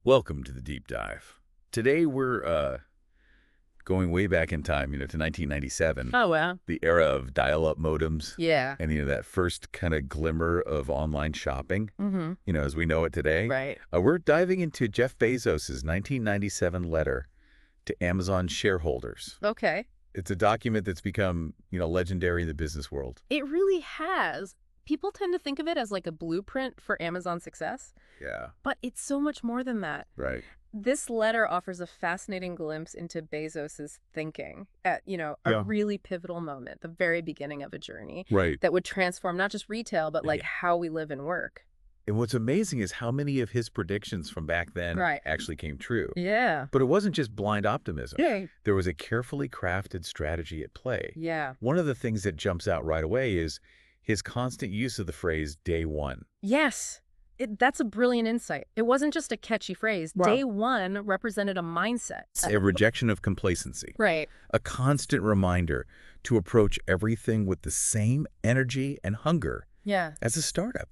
Welcome to the deep dive. Today we're going way back in time, to 1997, Oh, wow. the era of dial-up modems, Yeah. and that first kind of glimmer of online shopping, Mm-hmm. as we know it today. Right. We're diving into Jeff Bezos' 1997 letter to Amazon shareholders. Okay. It's a document that's become, legendary in the business world. It really has. People tend to think of it as like a blueprint for Amazon success, Yeah, but it's so much more than that. right. This letter offers a fascinating glimpse into Bezos's thinking at, a Yeah. really pivotal moment, the very beginning of a journey Right. that would transform not just retail, but like Yeah. how we live and work. And what's amazing is how many of his predictions from back then Right. actually came true. Yeah. But it wasn't just blind optimism. Yeah. There was a carefully crafted strategy at play. Yeah. One of the things that jumps out right away is his constant use of the phrase day one. Yes. That's a brilliant insight. It wasn't just a catchy phrase. Wow. Day one represented a mindset. A rejection of complacency. Right. A constant reminder to approach everything with the same energy and hunger Yeah. as a startup.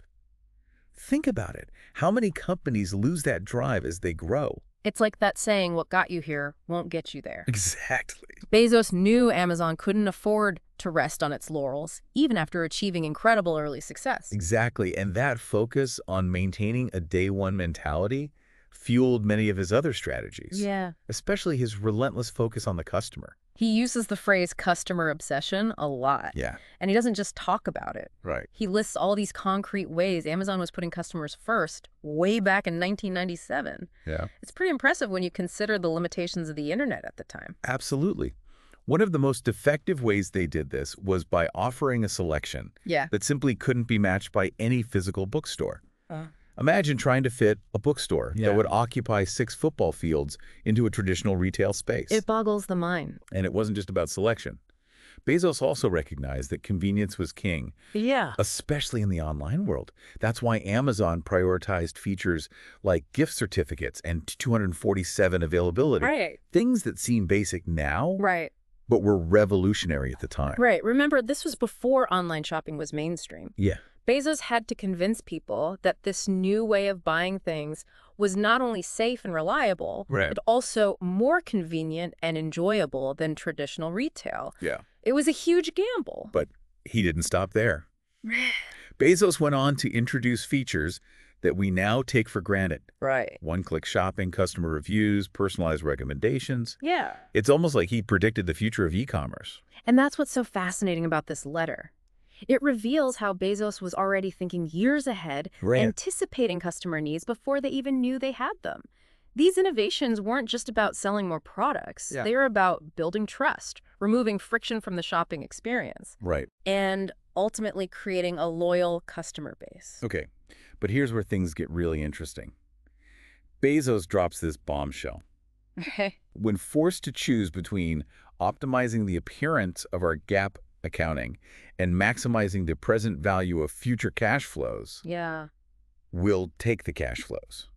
Think about it. How many companies lose that drive as they grow? It's like that saying, what got you here won't get you there. Exactly. Bezos knew Amazon couldn't afford to rest on its laurels, even after achieving incredible early success. Exactly. And that focus on maintaining a day one mentality fueled many of his other strategies. Yeah. Especially his relentless focus on the customer. He uses the phrase customer obsession a lot. Yeah. And he doesn't just talk about it. Right. He lists all these concrete ways Amazon was putting customers first way back in 1997. Yeah. It's pretty impressive when you consider the limitations of the internet at the time. Absolutely. One of the most effective ways they did this was by offering a selection Yeah. that simply couldn't be matched by any physical bookstore. Imagine trying to fit a bookstore that would occupy 6 football fields into a traditional retail space. It boggles the mind. And it wasn't just about selection. Bezos also recognized that convenience was king, Yeah. especially in the online world. That's why Amazon prioritized features like gift certificates and 247 availability. Right. Things that seem basic now, Right. but were revolutionary at the time. Right. Remember, this was before online shopping was mainstream. Yeah. Bezos had to convince people that this new way of buying things was not only safe and reliable, Right. but also more convenient and enjoyable than traditional retail. Yeah. It was a huge gamble. But he didn't stop there. Bezos went on to introduce features that we now take for granted. Right. One-click shopping, customer reviews, personalized recommendations. Yeah. It's almost like he predicted the future of e-commerce. And that's what's so fascinating about this letter. It reveals how Bezos was already thinking years ahead, Right. anticipating customer needs before they even knew they had them. These innovations weren't just about selling more products. Yeah. They were about building trust, removing friction from the shopping experience, Right. and ultimately creating a loyal customer base. Okay. But here's where things get really interesting. Bezos drops this bombshell. Okay. When forced to choose between optimizing the appearance of our GAAP accounting and maximizing the present value of future cash flows, Yeah. we'll take the cash flows.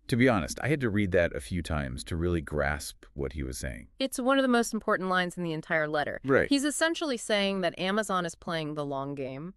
To be honest, I had to read that a few times to really grasp what he was saying. It's one of the most important lines in the entire letter. Right. He's essentially saying that Amazon is playing the long game.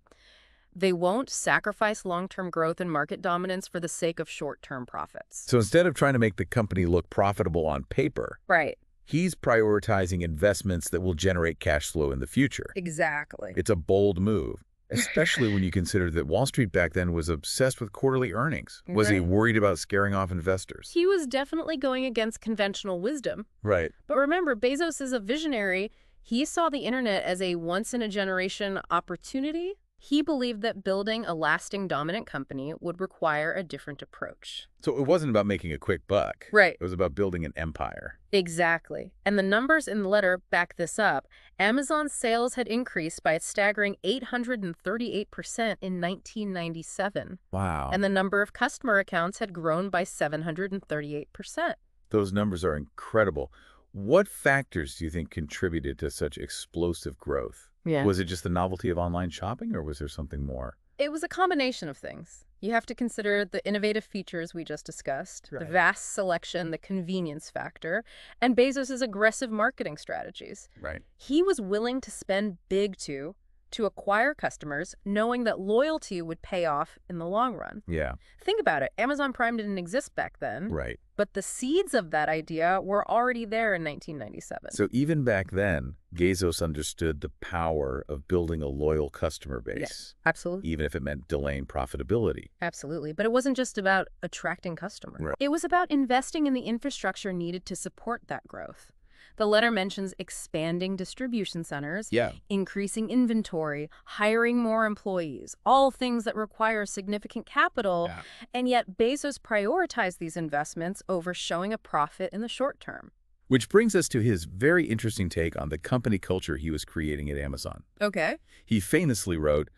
They won't sacrifice long-term growth and market dominance for the sake of short-term profits. So instead of trying to make the company look profitable on paper, Right. he's prioritizing investments that will generate cash flow in the future. Exactly. It's a bold move, especially when you consider that Wall Street back then was obsessed with quarterly earnings. Was he Right. worried about scaring off investors? He was definitely going against conventional wisdom. Right. But remember, Bezos is a visionary. He saw the internet as a once-in-a-generation opportunity. He believed that building a lasting dominant company would require a different approach. So it wasn't about making a quick buck. Right. It was about building an empire. Exactly. And the numbers in the letter back this up. Amazon's sales had increased by a staggering 838% in 1997. Wow. And the number of customer accounts had grown by 738%. Those numbers are incredible. What factors do you think contributed to such explosive growth? Yeah. Was it just the novelty of online shopping, or was there something more? It was a combination of things. You have to consider the innovative features we just discussed, the Right. vast selection, the convenience factor, and Bezos' aggressive marketing strategies. Right. He was willing to spend big to to acquire customers, knowing that loyalty would pay off in the long run. Yeah, Think about it. Amazon Prime didn't exist back then, right. but the seeds of that idea were already there in 1997. So even back then, Bezos understood the power of building a loyal customer base. Yes, absolutely. Even if it meant delaying profitability. Absolutely. But it wasn't just about attracting customers. Right. It was about investing in the infrastructure needed to support that growth. The letter mentions expanding distribution centers, Yeah. increasing inventory, hiring more employees, all things that require significant capital, and yet Bezos prioritized these investments over showing a profit in the short term. Which brings us to his very interesting take on the company culture he was creating at Amazon. Okay. He famously wrote,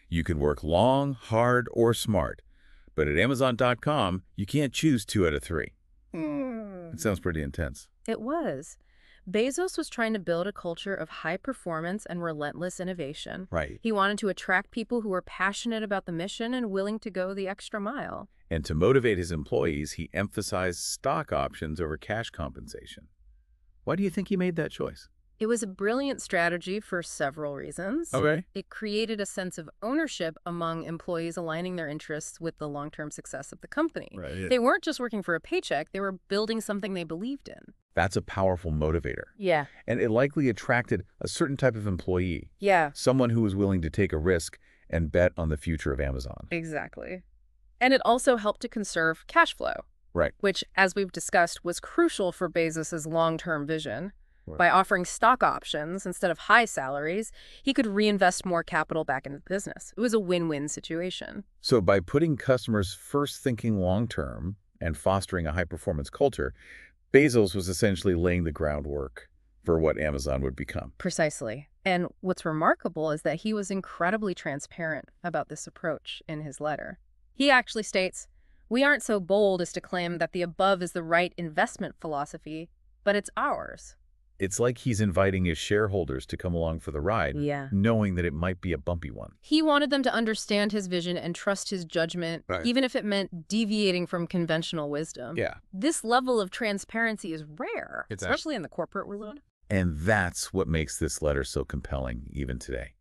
"You can work long, hard, or smart, but at Amazon.com, you can't choose 2 out of 3. It sounds pretty intense. It was. Bezos was trying to build a culture of high performance and relentless innovation. Right. He wanted to attract people who were passionate about the mission and willing to go the extra mile. And to motivate his employees, he emphasized stock options over cash compensation. Why do you think he made that choice? It was a brilliant strategy for several reasons. Okay. It created a sense of ownership among employees, aligning their interests with the long-term success of the company. Right. They weren't just working for a paycheck, they were building something they believed in. That's a powerful motivator. Yeah. And it likely attracted a certain type of employee, Yeah, someone who was willing to take a risk and bet on the future of Amazon. exactly. And it also helped to conserve cash flow, Right. which, as we've discussed, was crucial for Bezos's long-term vision. Right. By offering stock options instead of high salaries, he could reinvest more capital back into the business. It was a win-win situation. So by putting customers first, thinking long-term, and fostering a high-performance culture, Bezos was essentially laying the groundwork for what Amazon would become. Precisely. And what's remarkable is that he was incredibly transparent about this approach in his letter. He actually states, "We aren't so bold as to claim that the above is the right investment philosophy, but it's ours." It's like he's inviting his shareholders to come along for the ride, Yeah. knowing that it might be a bumpy one. He wanted them to understand his vision and trust his judgment, Right. even if it meant deviating from conventional wisdom. Yeah. This level of transparency is rare, It's especially in the corporate world. And that's what makes this letter so compelling even today.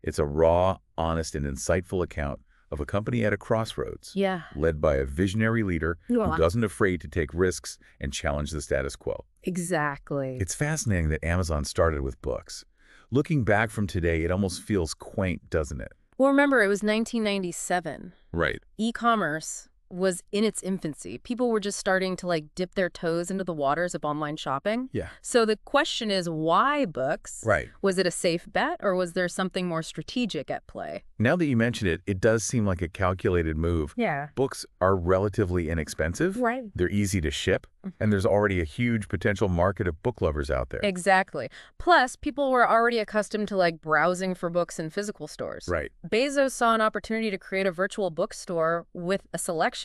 It's a raw, honest, and insightful account of a company at a crossroads, Yeah. led by a visionary leader who doesn't afraid to take risks and challenge the status quo. Exactly. It's fascinating that Amazon started with books. Looking back from today, it almost feels quaint, doesn't it? Well, remember, it was 1997. Right. E-commerce was in its infancy. People were just starting to dip their toes into the waters of online shopping. Yeah. So the question is, why books? Right. Was it a safe bet, or was there something more strategic at play? Now that you mention it, it does seem like a calculated move. Yeah. Books are relatively inexpensive. Right. They're easy to ship, and there's already a huge potential market of book lovers out there. Exactly. Plus, people were already accustomed to browsing for books in physical stores. Right. Bezos saw an opportunity to create a virtual bookstore with a selection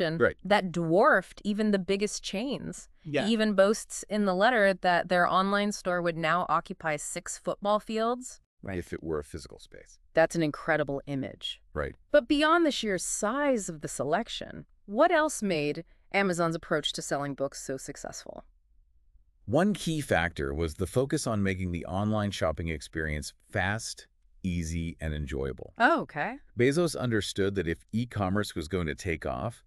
that dwarfed even the biggest chains. Yeah. He even boasts in the letter that their online store would now occupy 6 football fields. Right. If it were a physical space. That's an incredible image. Right. But beyond the sheer size of the selection, what else made Amazon's approach to selling books so successful? One key factor was the focus on making the online shopping experience fast, easy, and enjoyable. Oh, okay. Bezos understood that if e-commerce was going to take off,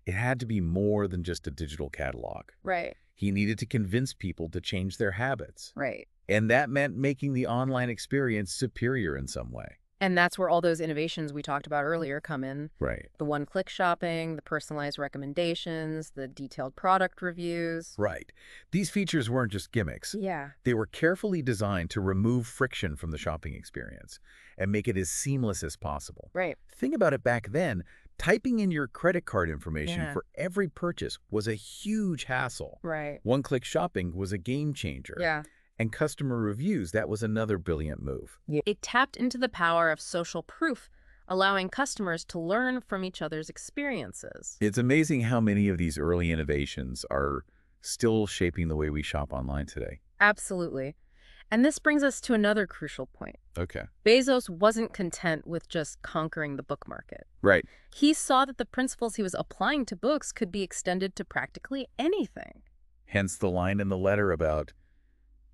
it had to be more than just a digital catalog. Right. He needed to convince people to change their habits. Right. And that meant making the online experience superior in some way. And that's where all those innovations we talked about earlier come in. Right. The one-click shopping, the personalized recommendations, the detailed product reviews. Right. These features weren't just gimmicks. Yeah. They were carefully designed to remove friction from the shopping experience and make it as seamless as possible. Right. Think about it back then. Typing in your credit card information Yeah. for every purchase was a huge hassle. Right. One-click shopping was a game changer. Yeah. And customer reviews, that was another brilliant move. It tapped into the power of social proof, allowing customers to learn from each other's experiences. It's amazing how many of these early innovations are still shaping the way we shop online today. Absolutely. And this brings us to another crucial point. Okay. Bezos wasn't content with just conquering the book market. Right. He saw that the principles he was applying to books could be extended to practically anything. Hence the line in the letter about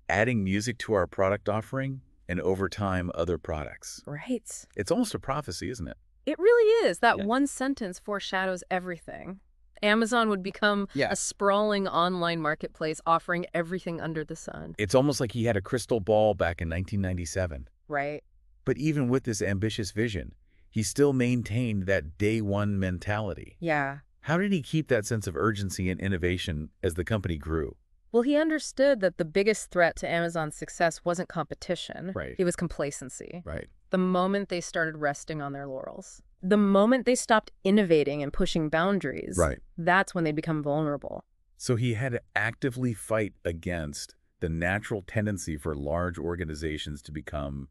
adding music to our product offering and over time, other products. Right. It's almost a prophecy, isn't it? It really is. That Yeah. one sentence foreshadows everything. Amazon would become Yeah. a sprawling online marketplace offering everything under the sun. It's almost like he had a crystal ball back in 1997. Right. But even with this ambitious vision, he still maintained that day one mentality. Yeah. How did he keep that sense of urgency and innovation as the company grew? Well, he understood that the biggest threat to Amazon's success wasn't competition. Right. It was complacency. Right. The moment they started resting on their laurels. The moment they stopped innovating and pushing boundaries. Right. That's when they become vulnerable. So he had to actively fight against the natural tendency for large organizations to become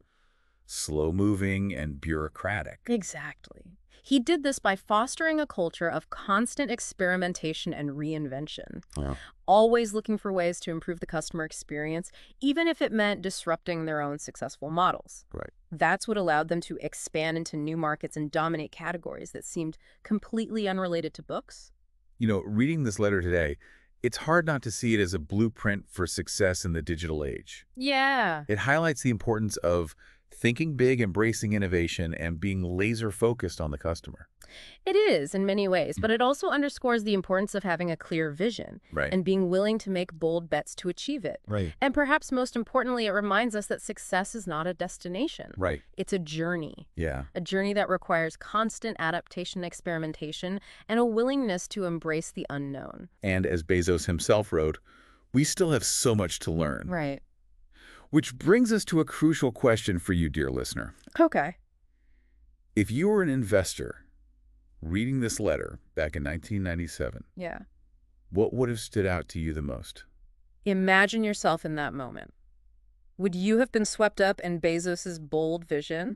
slow-moving and bureaucratic. Exactly. He did this by fostering a culture of constant experimentation and reinvention, Wow. always looking for ways to improve the customer experience, even if it meant disrupting their own successful models. Right. That's what allowed them to expand into new markets and dominate categories that seemed completely unrelated to books. You know, reading this letter today, it's hard not to see it as a blueprint for success in the digital age. Yeah. It highlights the importance of thinking big, embracing innovation, and being laser-focused on the customer. It is in many ways, but it also underscores the importance of having a clear vision Right. and being willing to make bold bets to achieve it. Right. And perhaps most importantly, it reminds us that success is not a destination. Right. It's a journey. Yeah. A journey that requires constant adaptation, experimentation, and a willingness to embrace the unknown. And as Bezos himself wrote, we still have so much to learn. Right. Which brings us to a crucial question for you, dear listener. Okay. If you were an investor reading this letter back in 1997, Yeah. what would have stood out to you the most? Imagine yourself in that moment. Would you have been swept up in Bezos's bold vision?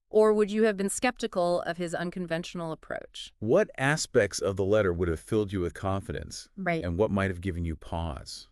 Or would you have been skeptical of his unconventional approach? What aspects of the letter would have filled you with confidence? Right. And what might have given you pause?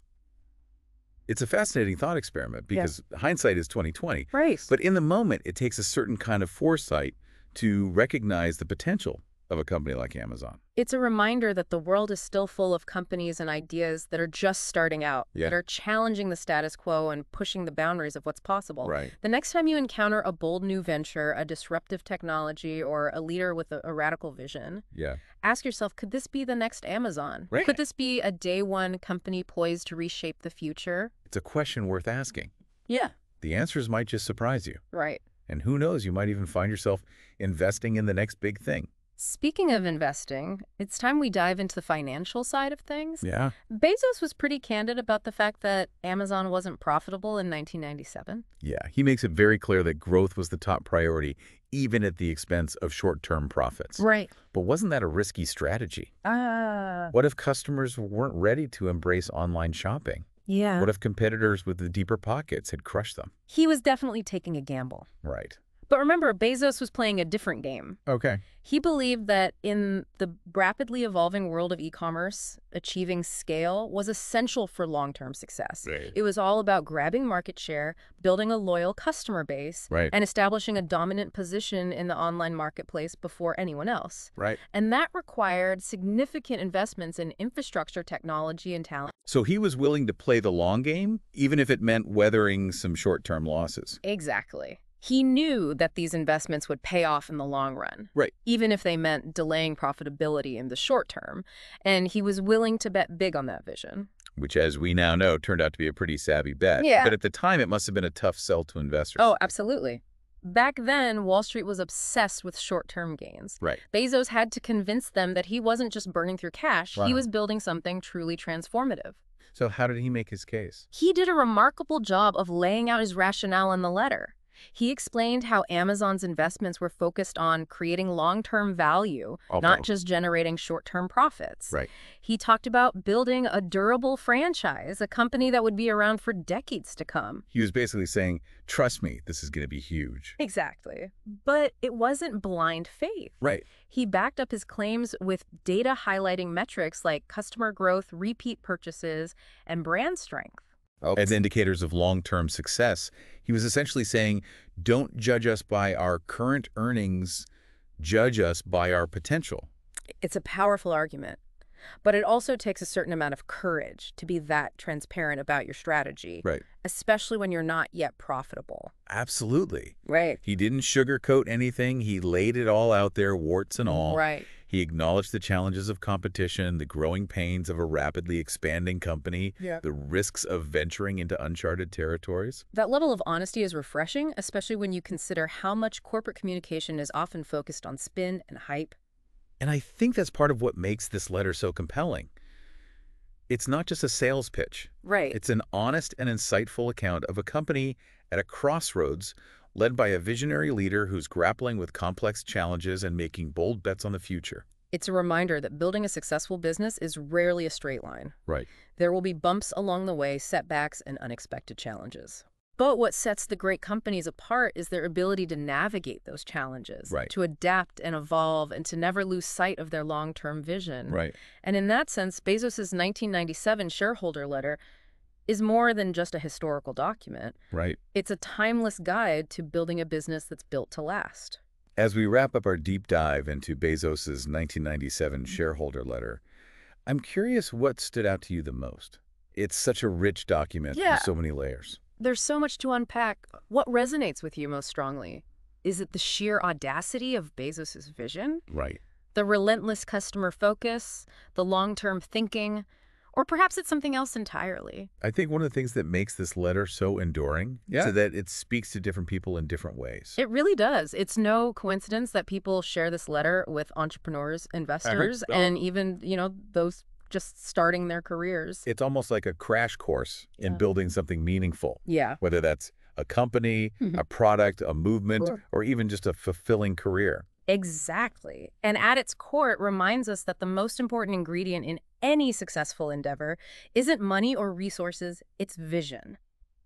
It's a fascinating thought experiment because hindsight is 20/20. Right. But in the moment, it takes a certain kind of foresight to recognize the potential of a company like Amazon. It's a reminder that the world is still full of companies and ideas that are just starting out, that are challenging the status quo and pushing the boundaries of what's possible. Right. The next time you encounter a bold new venture, a disruptive technology, or a leader with a radical vision, Yeah. ask yourself, could this be the next Amazon? Right. Could this be a day one company poised to reshape the future? It's a question worth asking. Yeah. The answers might just surprise you. Right. And who knows, you might even find yourself investing in the next big thing. Speaking of investing, it's time we dive into the financial side of things. Yeah. Bezos was pretty candid about the fact that Amazon wasn't profitable in 1997. Yeah. He makes it very clear that growth was the top priority, even at the expense of short-term profits. Right. But wasn't that a risky strategy? Ah. What if customers weren't ready to embrace online shopping? Yeah. What if competitors with the deeper pockets had crushed them? He was definitely taking a gamble. Right. But remember, Bezos was playing a different game. Okay. He believed that in the rapidly evolving world of e-commerce, achieving scale was essential for long-term success. Right. It was all about grabbing market share, building a loyal customer base, Right. and establishing a dominant position in the online marketplace before anyone else. Right. And that required significant investments in infrastructure, technology, and talent. So he was willing to play the long game, even if it meant weathering some short-term losses. Exactly. He knew that these investments would pay off in the long run, Right. even if they meant delaying profitability in the short term, and he was willing to bet big on that vision. Which, as we now know, turned out to be a pretty savvy bet. Yeah. But at the time, it must have been a tough sell to investors. Oh, absolutely. Back then, Wall Street was obsessed with short-term gains. Right. Bezos had to convince them that he wasn't just burning through cash, Wow. he was building something truly transformative. So how did he make his case? He did a remarkable job of laying out his rationale in the letter. He explained how Amazon's investments were focused on creating long-term value, not just generating short-term profits. Right. He talked about building a durable franchise, a company that would be around for decades to come. He was basically saying, trust me, this is going to be huge. Exactly. But it wasn't blind faith. Right. He backed up his claims with data highlighting metrics like customer growth, repeat purchases, and brand strength. As indicators of long-term success, he was essentially saying, don't judge us by our current earnings, judge us by our potential. It's a powerful argument. But it also takes a certain amount of courage to be that transparent about your strategy, Right. especially when you're not yet profitable. Absolutely. Right. He didn't sugarcoat anything. He laid it all out there, warts and all. Right. He acknowledged the challenges of competition, the growing pains of a rapidly expanding company, the risks of venturing into uncharted territories. That level of honesty is refreshing, especially when you consider how much corporate communication is often focused on spin and hype. And I think that's part of what makes this letter so compelling. It's not just a sales pitch. Right. It's an honest and insightful account of a company at a crossroads led by a visionary leader who's grappling with complex challenges and making bold bets on the future. It's a reminder that building a successful business is rarely a straight line. Right. There will be bumps along the way, setbacks, and unexpected challenges. But what sets the great companies apart is their ability to navigate those challenges, Right. to adapt and evolve, and to never lose sight of their long-term vision. Right. And in that sense, Bezos' 1997 shareholder letter is more than just a historical document. Right. It's a timeless guide to building a business that's built to last. As we wrap up our deep dive into Bezos' 1997 shareholder letter, I'm curious what stood out to you the most. It's such a rich document with so many layers. There's so much to unpack. What resonates with you most strongly? Is it the sheer audacity of Bezos' vision? Right. The relentless customer focus? The long-term thinking? Or perhaps it's something else entirely? I think one of the things that makes this letter so enduring is that it speaks to different people in different ways. It really does. It's no coincidence that people share this letter with entrepreneurs, investors, and even, those just starting their careers. It's almost like a crash course in building something meaningful. Yeah. Whether that's a company, a product, a movement, or even just a fulfilling career. Exactly. And at its core, it reminds us that the most important ingredient in any successful endeavor isn't money or resources, it's vision.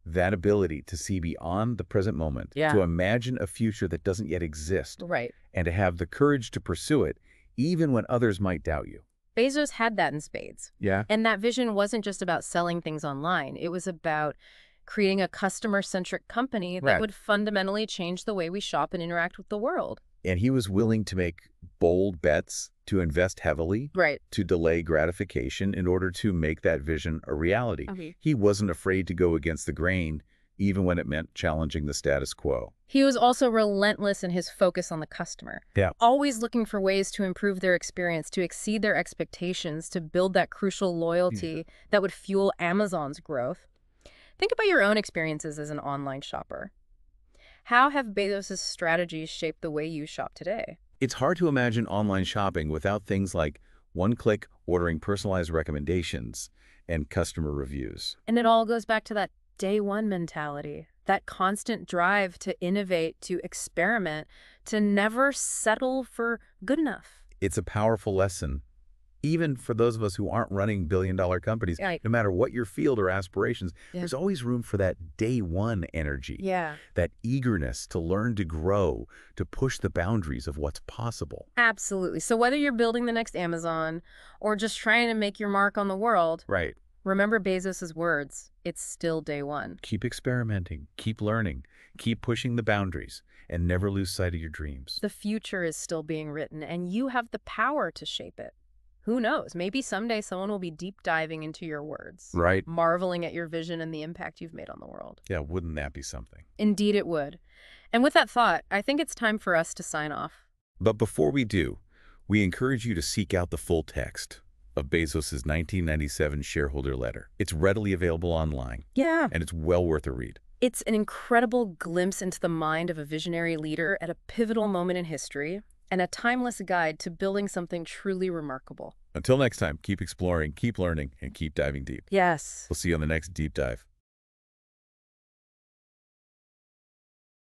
That ability to see beyond the present moment, to imagine a future that doesn't yet exist, Right. and to have the courage to pursue it, even when others might doubt you. Bezos had that in spades. Yeah. And that vision wasn't just about selling things online. It was about creating a customer-centric company that would fundamentally change the way we shop and interact with the world. And he was willing to make bold bets, to invest heavily, to delay gratification in order to make that vision a reality. He wasn't afraid to go against the grain, even when it meant challenging the status quo. He was also relentless in his focus on the customer. Yeah. Always looking for ways to improve their experience, to exceed their expectations, to build that crucial loyalty that would fuel Amazon's growth. Think about your own experiences as an online shopper. How have Bezos' strategies shaped the way you shop today? It's hard to imagine online shopping without things like one-click ordering, personalized recommendations, and customer reviews. And it all goes back to that day one mentality, that constant drive to innovate, to experiment, to never settle for good enough. It's a powerful lesson, even for those of us who aren't running billion-dollar companies. Right. No matter what your field or aspirations, there's always room for that day one energy, that eagerness to learn, to grow, to push the boundaries of what's possible. Absolutely. So whether you're building the next Amazon or just trying to make your mark on the world, remember Bezos' words, it's still day one. Keep experimenting, keep learning, keep pushing the boundaries, and never lose sight of your dreams. The future is still being written, and you have the power to shape it. Who knows? Maybe someday someone will be deep diving into your words. Right. Marveling at your vision and the impact you've made on the world. Yeah, wouldn't that be something? Indeed it would. And with that thought, I think it's time for us to sign off. But before we do, we encourage you to seek out the full text of Bezos' 1997 shareholder letter. It's readily available online. Yeah. And it's well worth a read. It's an incredible glimpse into the mind of a visionary leader at a pivotal moment in history, and a timeless guide to building something truly remarkable. Until next time, keep exploring, keep learning, and keep diving deep. Yes. We'll see you on the next deep dive.